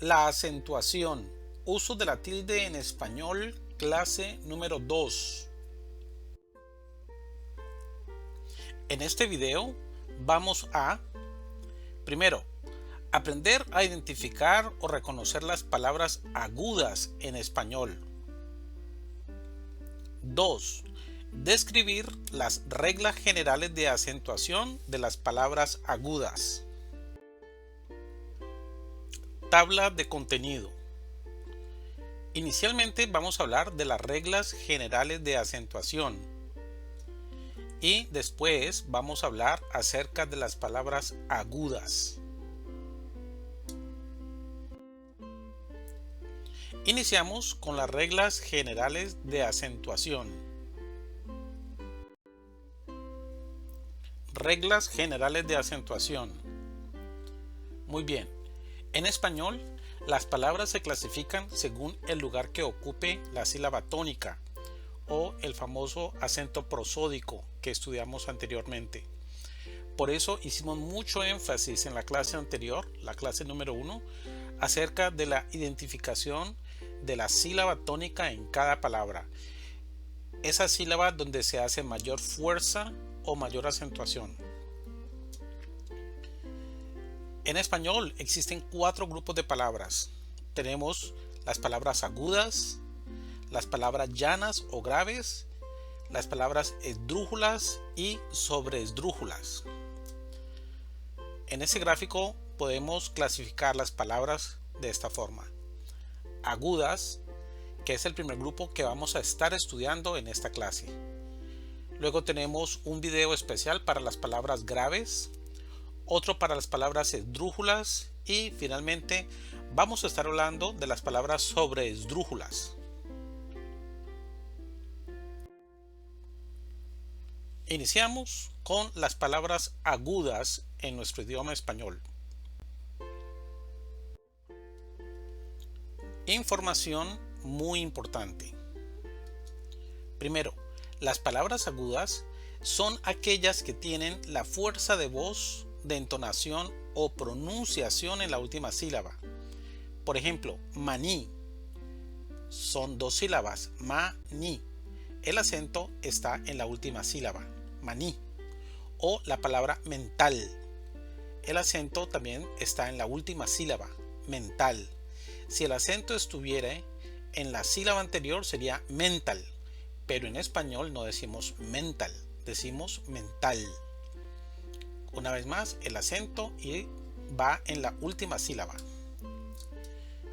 La acentuación. Uso de la tilde en español, clase número 2. En este video vamos a, primero, aprender a identificar o reconocer las palabras agudas en español. 2. Describir las reglas generales de acentuación de las palabras agudas. Tabla de contenido. Inicialmente vamos a hablar de las reglas generales de acentuación y después vamos a hablar acerca de las palabras agudas. Iniciamos con las reglas generales de acentuación. Reglas generales de acentuación. Muy bien. En español, las palabras se clasifican según el lugar que ocupe la sílaba tónica o el famoso acento prosódico que estudiamos anteriormente. Por eso hicimos mucho énfasis en la clase anterior, la clase número 1, acerca de la identificación de la sílaba tónica en cada palabra. Esa sílaba donde se hace mayor fuerza o mayor acentuación. En español existen 4 grupos de palabras. Tenemos las palabras agudas, las palabras llanas o graves, las palabras esdrújulas y sobreesdrújulas. En este gráfico podemos clasificar las palabras de esta forma. Agudas, que es el primer grupo que vamos a estar estudiando en esta clase. Luego tenemos un video especial para las palabras graves, otro para las palabras esdrújulas y finalmente vamos a estar hablando de las palabras sobreesdrújulas. Iniciamos con las palabras agudas en nuestro idioma español. Información muy importante. Primero, las palabras agudas son aquellas que tienen la fuerza de voz, de entonación o pronunciación en la última sílaba. Por ejemplo, maní son 2 sílabas, maní. El acento está en la última sílaba, maní. O la palabra mental. El acento también está en la última sílaba, mental. Si el acento estuviera en la sílaba anterior sería mental, pero en español no decimos mental, decimos mental. Una vez más, el acento va en la última sílaba.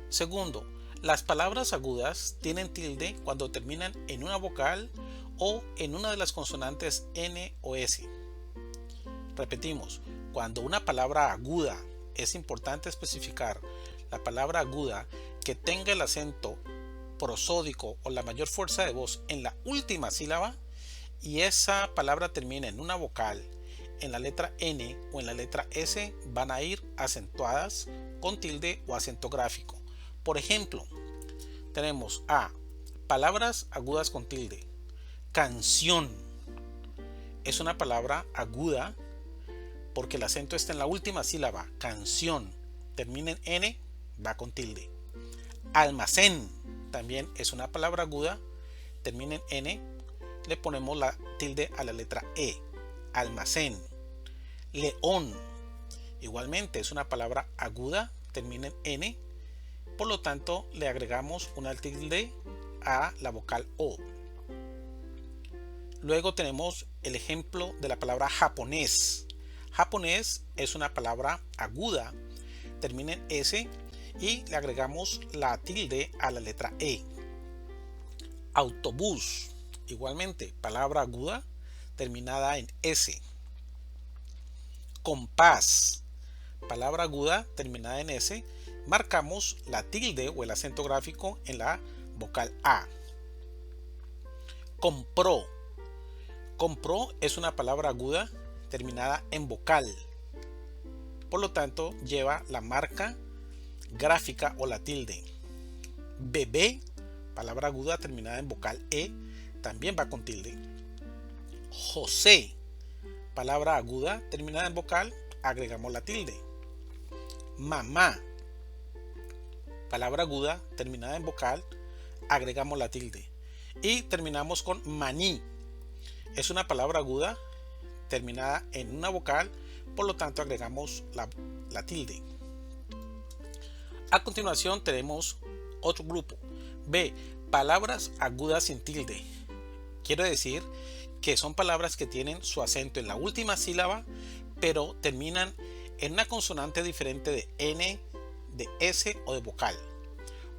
Segundo, las palabras agudas tienen tilde cuando terminan en una vocal o en una de las consonantes N o S. Repetimos, cuando una palabra aguda, es importante especificar la palabra aguda que tenga el acento prosódico o la mayor fuerza de voz en la última sílaba y esa palabra termina en una vocal, en la letra N o en la letra S van a ir acentuadas con tilde o acento gráfico. Por ejemplo, tenemos a palabras agudas con tilde. Canción es una palabra aguda porque el acento está en la última sílaba. Canción termina en N, va con tilde. Almacén también es una palabra aguda, termina en N, le ponemos la tilde a la letra E. Almacén. León igualmente es una palabra aguda, termina en N, por lo tanto le agregamos una tilde a la vocal O. Luego tenemos el ejemplo de la palabra japonés. Japonés es una palabra aguda, termina en S y le agregamos la tilde a la letra E. Autobús igualmente palabra aguda terminada en S. Compás, palabra aguda terminada en S, marcamos la tilde o el acento gráfico en la vocal A. Compró, compró es una palabra aguda terminada en vocal, por lo tanto lleva la marca gráfica o la tilde. Bebé, palabra aguda terminada en vocal E, también va con tilde. José, palabra aguda terminada en vocal, agregamos la tilde. Mamá, Palabra aguda terminada en vocal, agregamos la tilde. Y terminamos con maní. Es una palabra aguda terminada en una vocal, por lo tanto agregamos la tilde. A continuación tenemos otro grupo. B. Palabras agudas sin tilde. Quiere decir que son palabras que tienen su acento en la última sílaba, pero terminan en una consonante diferente de N, de S o de vocal.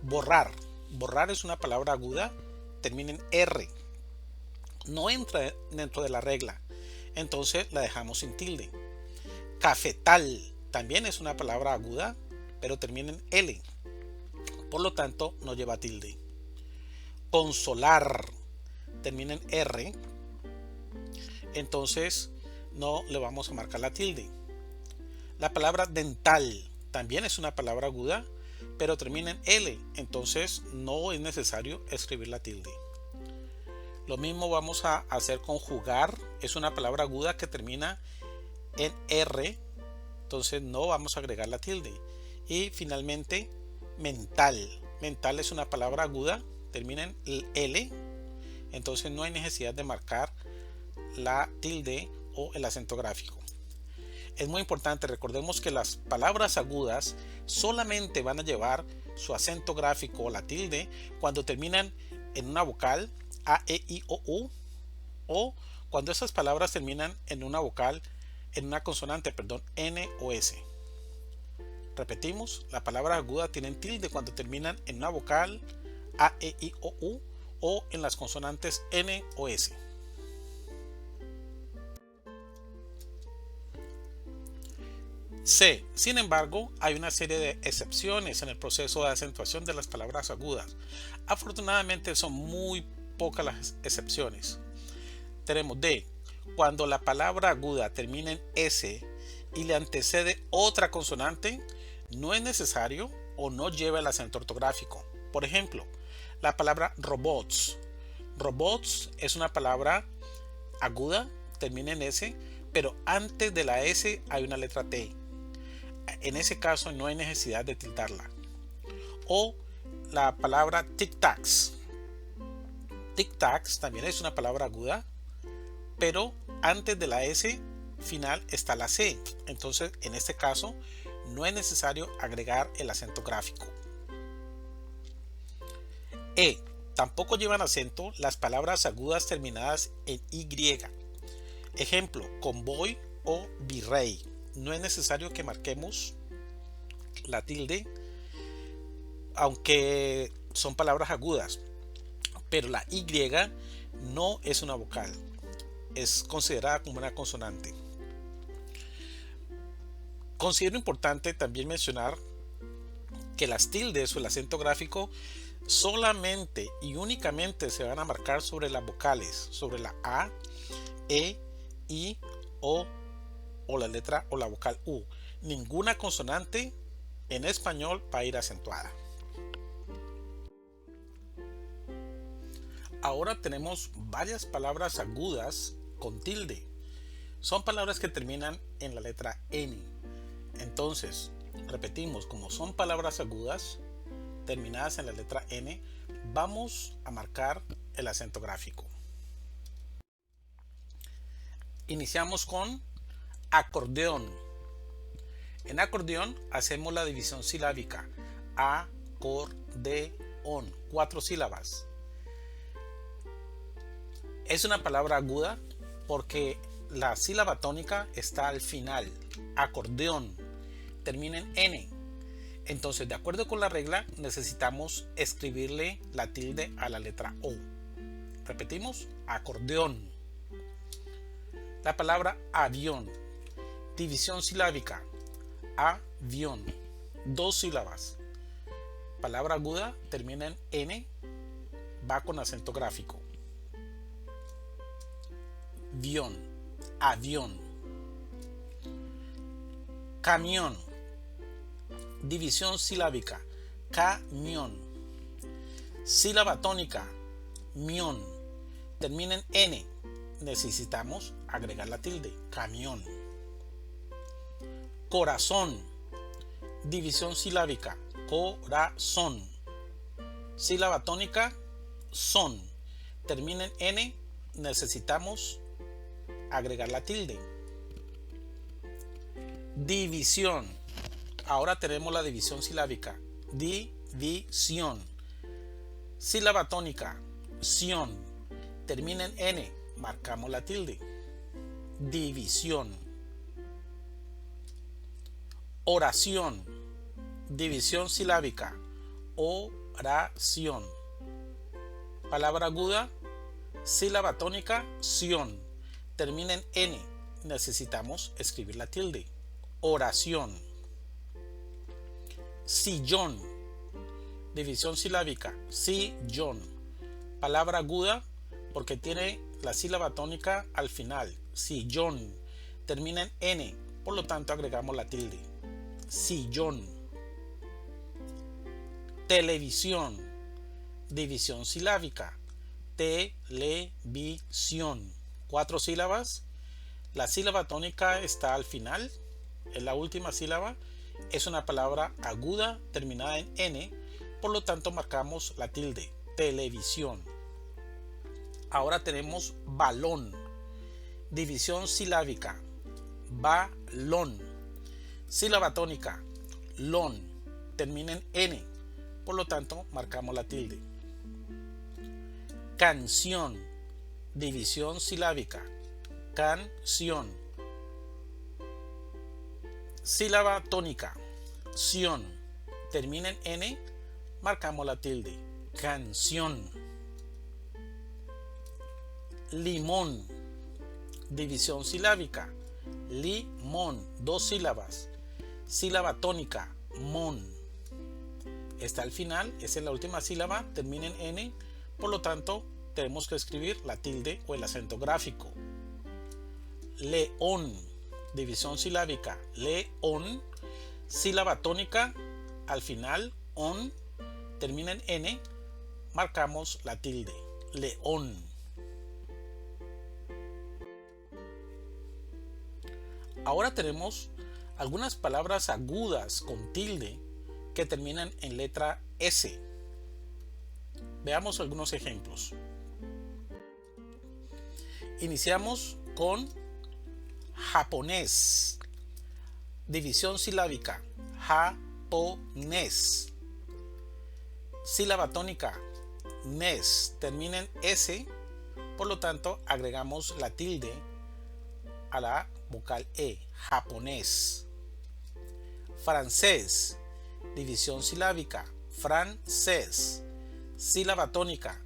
Borrar. Borrar es una palabra aguda, termina en R. No entra dentro de la regla, entonces la dejamos sin tilde. Cafetal también es una palabra aguda, pero termina en L. Por lo tanto, no lleva tilde. Consolar termina en R, entonces no le vamos a marcar la tilde. La palabra dental también es una palabra aguda, pero termina en L, entonces no es necesario escribir la tilde. Lo mismo vamos a hacer con jugar, es una palabra aguda que termina en R, entonces no vamos a agregar la tilde. Y finalmente, mental. Mental es una palabra aguda, termina en L, entonces no hay necesidad de marcar la tilde o el acento gráfico. Es muy importante, recordemos que las palabras agudas solamente van a llevar su acento gráfico o la tilde cuando terminan en una vocal A, E, I, O, U, o cuando esas palabras terminan en una vocal, en una consonante, N o S. Repetimos, la palabra aguda tienen tilde cuando terminan en una vocal A, E, I, O, U o en las consonantes N o S. C. Sin embargo, hay una serie de excepciones en el proceso de acentuación de las palabras agudas. Afortunadamente son muy pocas las excepciones. Tenemos D. Cuando la palabra aguda termina en S y le antecede otra consonante, no es necesario o no lleva el acento ortográfico. Por ejemplo, la palabra robots. Robots es una palabra aguda, termina en S, pero antes de la S hay una letra T. En ese caso no hay necesidad de tildarla. O la palabra tic-tacs. Tic-tacs también es una palabra aguda, pero antes de la S final está la C. Entonces, en este caso, no es necesario agregar el acento gráfico. E. Tampoco llevan acento las palabras agudas terminadas en Y. Ejemplo, convoy o virrey. No es necesario que marquemos la tilde, aunque son palabras agudas, pero la Y no es una vocal, es considerada como una consonante. Considero importante también mencionar que las tildes o el acento gráfico solamente y únicamente se van a marcar sobre las vocales, sobre la A, E, I, O la letra o la vocal U. Ninguna consonante en español va a ir acentuada. Ahora tenemos varias palabras agudas con tilde. Son palabras que terminan en la letra N. Entonces, repetimos, como son palabras agudas terminadas en la letra N, vamos a marcar el acento gráfico. Iniciamos con acordeón. En acordeón hacemos la división silábica. Acordeón, 4 sílabas. Es una palabra aguda porque la sílaba tónica está al final. Acordeón termina en N. Entonces, de acuerdo con la regla, necesitamos escribirle la tilde a la letra O. Repetimos, acordeón. La palabra avión. División silábica. Avión. 2 sílabas. Palabra aguda termina en N. Va con acento gráfico. Vión. Avión. Camión. División silábica. Camión. Sílaba tónica. Mión. Termina en N. Necesitamos agregar la tilde. Camión. Corazón. División silábica. corazón. Sílaba tónica, son. Termina en N, necesitamos agregar la tilde. División. Ahora tenemos la división silábica. División. Sílaba tónica, ción. Termina en N, marcamos la tilde. División. Oración. División silábica. Oración. Palabra aguda, sílaba tónica, ción. Termina en N, necesitamos escribir la tilde. Oración. Sillón. División silábica, sillón. Palabra aguda porque tiene la sílaba tónica al final. Sillón. Termina en N, por lo tanto agregamos la tilde. Sillón. Televisión. División silábica. Televisión. 4 sílabas. La sílaba tónica está al final. Es la última sílaba. Es una palabra aguda terminada en N. Por lo tanto marcamos la tilde. Televisión. Ahora tenemos balón. División silábica. Balón. Sílaba tónica. Lon. Termina en N. Por lo tanto marcamos la tilde. Canción. División silábica. Canción. Sílaba tónica. Ción. Termina en N. Marcamos la tilde. Canción. Limón. División silábica. Limón. 2 sílabas. Sílaba tónica. Mon. Está al final, esa es la última sílaba, termina en N, por lo tanto tenemos que escribir la tilde o el acento gráfico. León. División silábica. León. Sílaba tónica al final, on. Termina en N, marcamos la tilde. León. Ahora tenemos algunas palabras agudas con tilde que terminan en letra S. Veamos algunos ejemplos. Iniciamos con japonés. División silábica. Japonés. Sílaba tónica. Nes. Termina en S. Por lo tanto, agregamos la tilde a la vocal E. Japonés. Francés. División silábica. Francés. Sílaba tónica.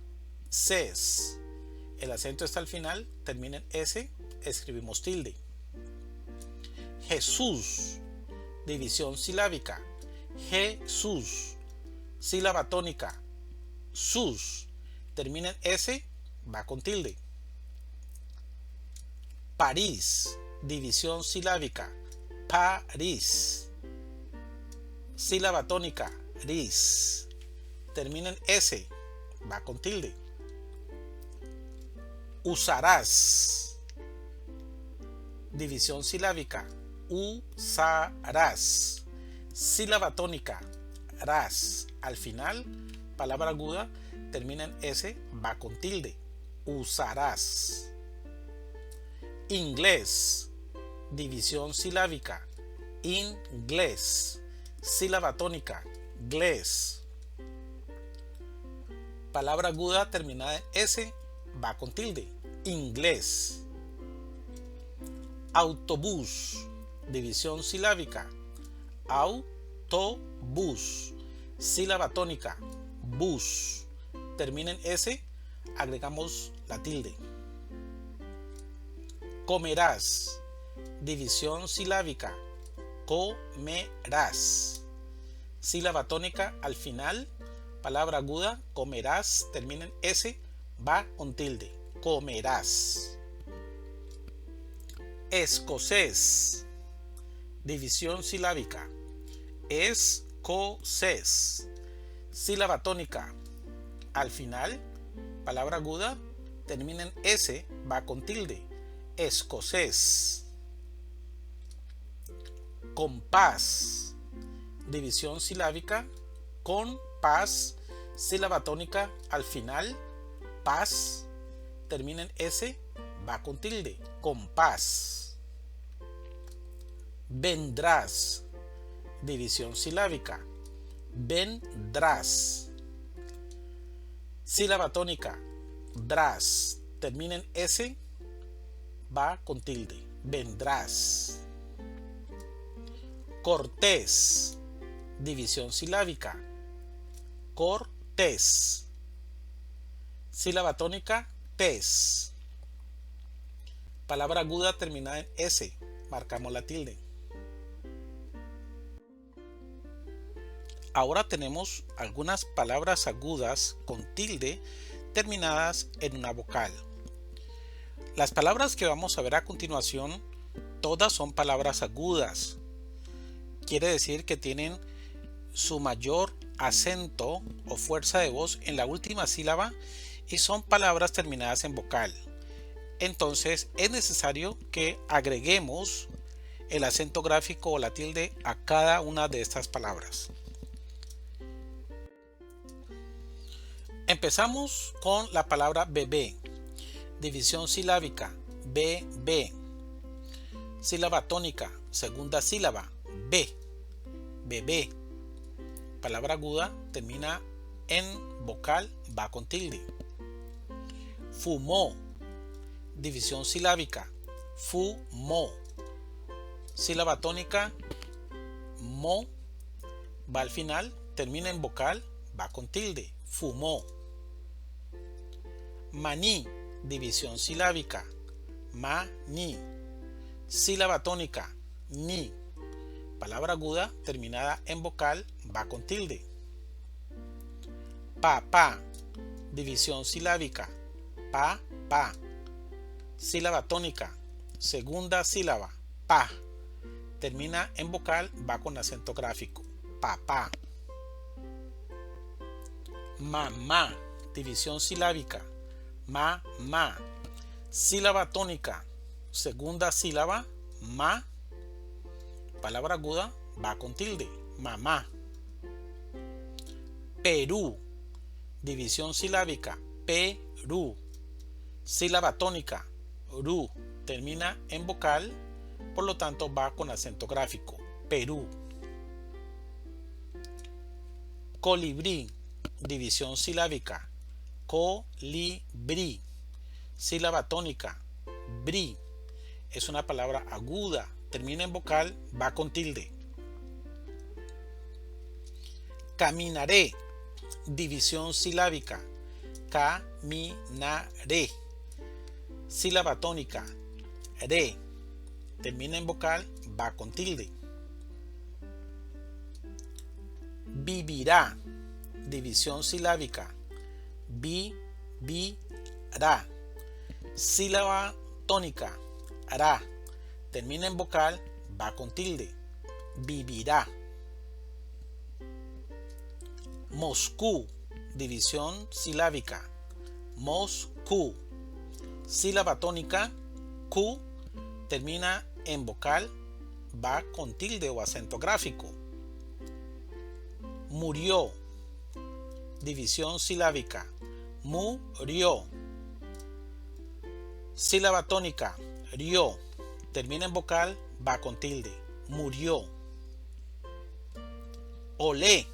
Ses. El acento está al final. Termina en S. Escribimos tilde. Jesús. División silábica. Jesús. Sílaba tónica. Sus. Termina en S. Va con tilde. París. División silábica. París. Sílaba tónica. Ris. Termina en S. Va con tilde. Usarás. División silábica. Usarás. Sílaba tónica. Ras. Al final, palabra aguda, termina en S. Va con tilde. Usarás. Inglés. División silábica. Inglés. Sílaba tónica. Glés. Palabra aguda terminada en S. Va con tilde. Inglés. Autobús. División silábica. Autobús. Sílaba tónica. Bus. Termina en S. Agregamos la tilde. Comerás. División silábica. Comerás. Sílaba tónica al final. Palabra aguda. Comerás. Termina en S. Va con tilde. Comerás. Escocés. División silábica. Escocés. Sílaba tónica al final. Palabra aguda. Termina en S. Va con tilde. Escocés. Compás. División silábica. con paz, sílaba tónica al final, paz, termina en S, va con tilde, compás. Vendrás, división silábica, vendrás. Sílaba tónica, dras, termina en S, va con tilde, vendrás. Cortés, división silábica, cortés. Sílaba tónica, tes. Palabra aguda terminada en S, marcamos la tilde. Ahora tenemos algunas palabras agudas con tilde terminadas en una vocal. Las palabras que vamos a ver a continuación, todas son palabras agudas. Quiere decir que tienen su mayor acento o fuerza de voz en la última sílaba y son palabras terminadas en vocal. Entonces es necesario que agreguemos el acento gráfico o la tilde a cada una de estas palabras. Empezamos con la palabra bebé, división silábica, bebé. Sílaba tónica, segunda sílaba, B, bebé. Palabra aguda termina en vocal, va con tilde. Fumó, división silábica, fumó. Sílaba tónica, mo, va al final, termina en vocal, va con tilde, fumó. Maní, división silábica, maní. Sílaba tónica, ni. Palabra aguda terminada en vocal, va con tilde. Papá, división silábica, pa. Sílaba tónica, segunda sílaba, pa. Termina en vocal, va con acento gráfico, papá. Mamá, división silábica, ma. Sílaba tónica, segunda sílaba, ma. Palabra aguda, va con tilde, mamá. Perú, división silábica, Perú. Sílaba tónica, ru, termina en vocal, por lo tanto va con acento gráfico, Perú. Colibrí, división silábica, colibrí. Sílaba tónica, brí. Es una palabra aguda, termina en vocal, va con tilde. Caminaré, división silábica, caminaré. Sílaba tónica, re, termina en vocal, va con tilde. Vivirá, división silábica, vivirá. Sílaba tónica, ra, termina en vocal, va con tilde, vivirá. Moscú, división silábica, Moscú. Sílaba tónica, Q, termina en vocal, va con tilde o acento gráfico. Murió, división silábica, murió. Sílaba tónica, rió, termina en vocal, va con tilde, murió. Olé,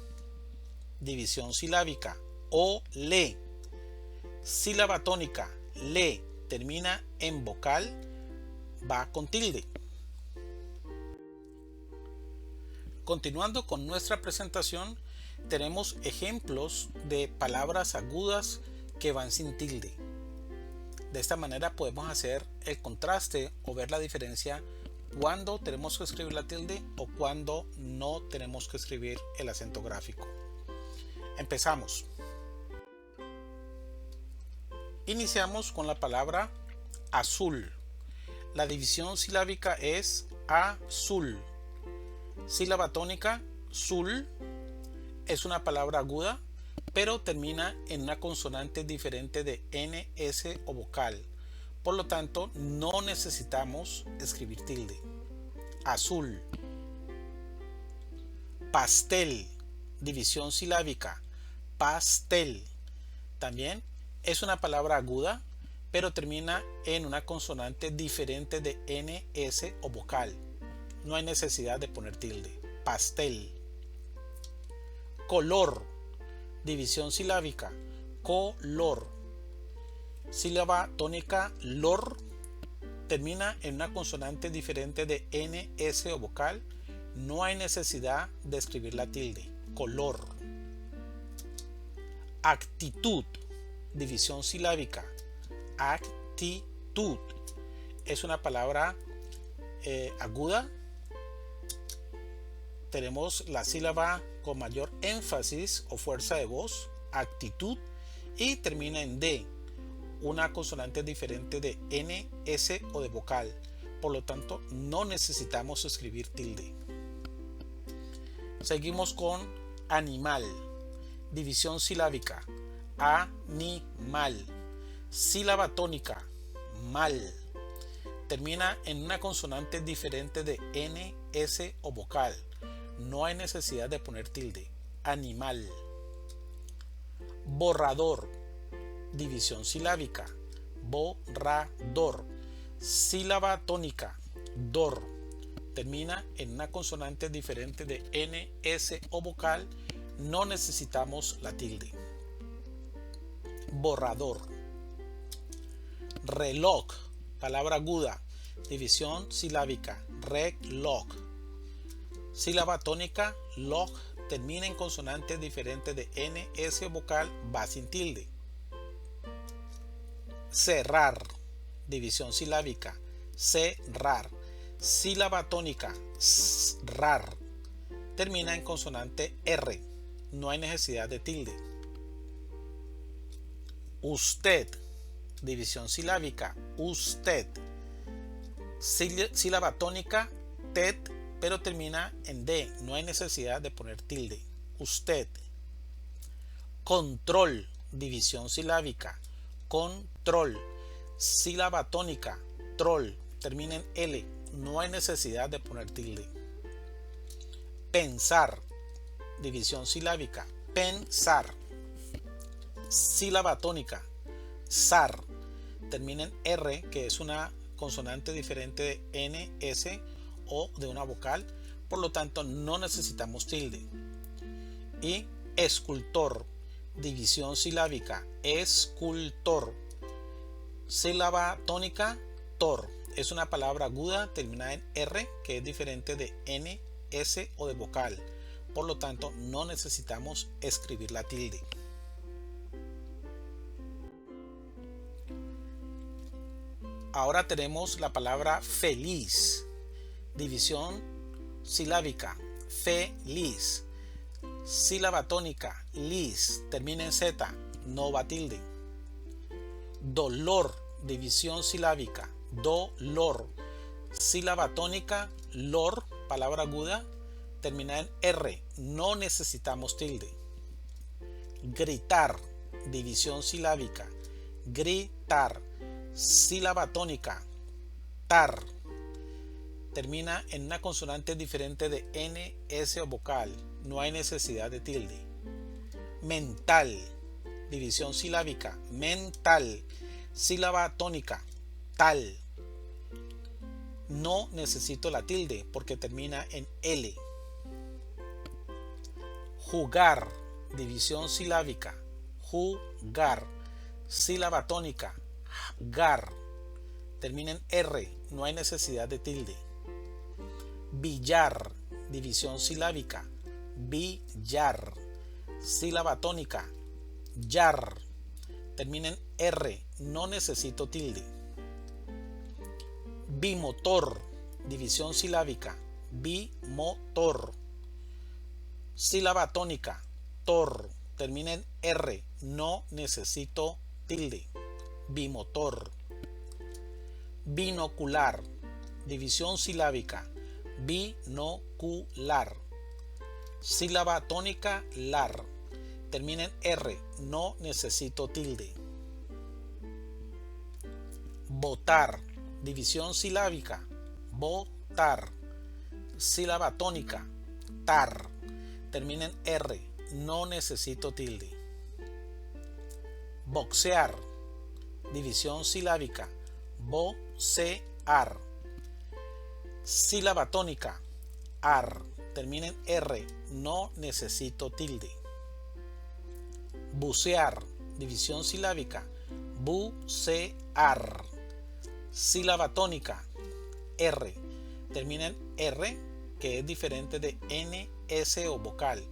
división silábica, olé. Sílaba tónica, le, termina en vocal, va con tilde. Continuando con nuestra presentación, tenemos ejemplos de palabras agudas que van sin tilde. De esta manera podemos hacer el contraste o ver la diferencia cuando tenemos que escribir la tilde o cuando no tenemos que escribir el acento gráfico. Empezamos. Iniciamos con la palabra azul. La división silábica es azul. Sílaba tónica, sul. Es una palabra aguda, pero termina en una consonante diferente de N, S o vocal. Por lo tanto, no necesitamos escribir tilde. Azul. Pastel. división silábica, pastel. También es una palabra aguda, pero termina en una consonante diferente de N, S o vocal. No hay necesidad de poner tilde. Pastel. Color, división silábica, color. Sílaba tónica, lor, termina en una consonante diferente de N, S o vocal. No hay necesidad de escribir la tilde. Color. Actitud, división silábica, actitud. Es una palabra aguda. Tenemos la sílaba con mayor énfasis o fuerza de voz, actitud, y termina en D, una consonante diferente de N, S o de vocal. Por lo tanto, no necesitamos escribir tilde. Seguimos con animal, división silábica, animal. Sílaba tónica, mal. Termina en una consonante diferente de N, S o vocal. No hay necesidad de poner tilde. Animal. Borrador, división silábica, borrador. Sílaba tónica, dor. Termina en una consonante diferente de N, S o vocal. No necesitamos la tilde. Borrador. Reloj, palabra aguda, división silábica, reloj. Sílaba tónica, log, termina en consonante diferente de N, S o vocal, va sin tilde. Cerrar, división silábica, cerrar. Sílaba tónica, rar, termina en consonante R. No hay necesidad de tilde. Usted, división silábica, usted. Sílaba tónica, ted, pero termina en D. No hay necesidad de poner tilde. Usted. Control, división silábica, control. Sílaba tónica, troll, termina en L. No hay necesidad de poner tilde. Pensar, división silábica, pensar. Sílaba tónica, zar, termina en R, que es una consonante diferente de N, S o de una vocal. Por lo tanto, no necesitamos tilde. Y escultor, división silábica, escultor. Sílaba tónica, tor. Es una palabra aguda terminada en R, que es diferente de N, S o de vocal. Por lo tanto, no necesitamos escribir la tilde. Ahora tenemos la palabra feliz, división silábica, feliz. Sílaba tónica, lis, termina en Z, no va tilde. Dolor, división silábica, dolor. Sílaba tónica, lor, palabra aguda, termina en R, no necesitamos tilde. Gritar, división silábica, gritar. Sílaba tónica, tar, termina en una consonante diferente de N, S o vocal. No hay necesidad de tilde. Mental, división silábica, mental. Sílaba tónica, tal. No necesito la tilde porque termina en L. Jugar, división silábica, jugar. Sílaba tónica, gar, termina en R, no hay necesidad de tilde. Billar, división silábica, billar. Sílaba tónica, yar, termina en R, no necesito tilde. Bimotor, división silábica, bimotor. Sílaba tónica, tor, termina en R, no necesito tilde. Bimotor. Binocular, división silábica, binocular. Sílaba tónica, lar, termina en R, no necesito tilde. Votar, división silábica, votar. Sílaba tónica, tar, termina en R, no necesito tilde. Boxear, división silábica, bocear. Sílaba tónica, ar, termina en R, no necesito tilde. Bucear, división silábica, bucear. Sílaba tónica, R, termina en R, que es diferente de N, S o vocal,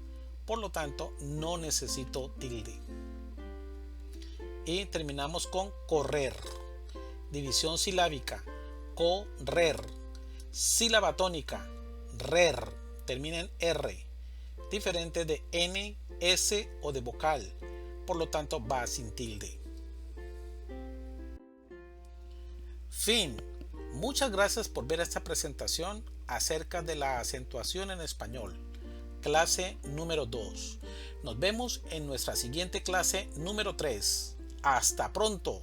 por lo tanto no necesito tilde. Y terminamos con correr, división silábica, correr. Sílaba tónica, rer, termina en R, diferente de N, S o de vocal, por lo tanto va sin tilde. Fin. Muchas gracias por ver esta presentación acerca de la acentuación en español, clase número 2. Nos vemos en nuestra siguiente clase número 3. ¡Hasta pronto!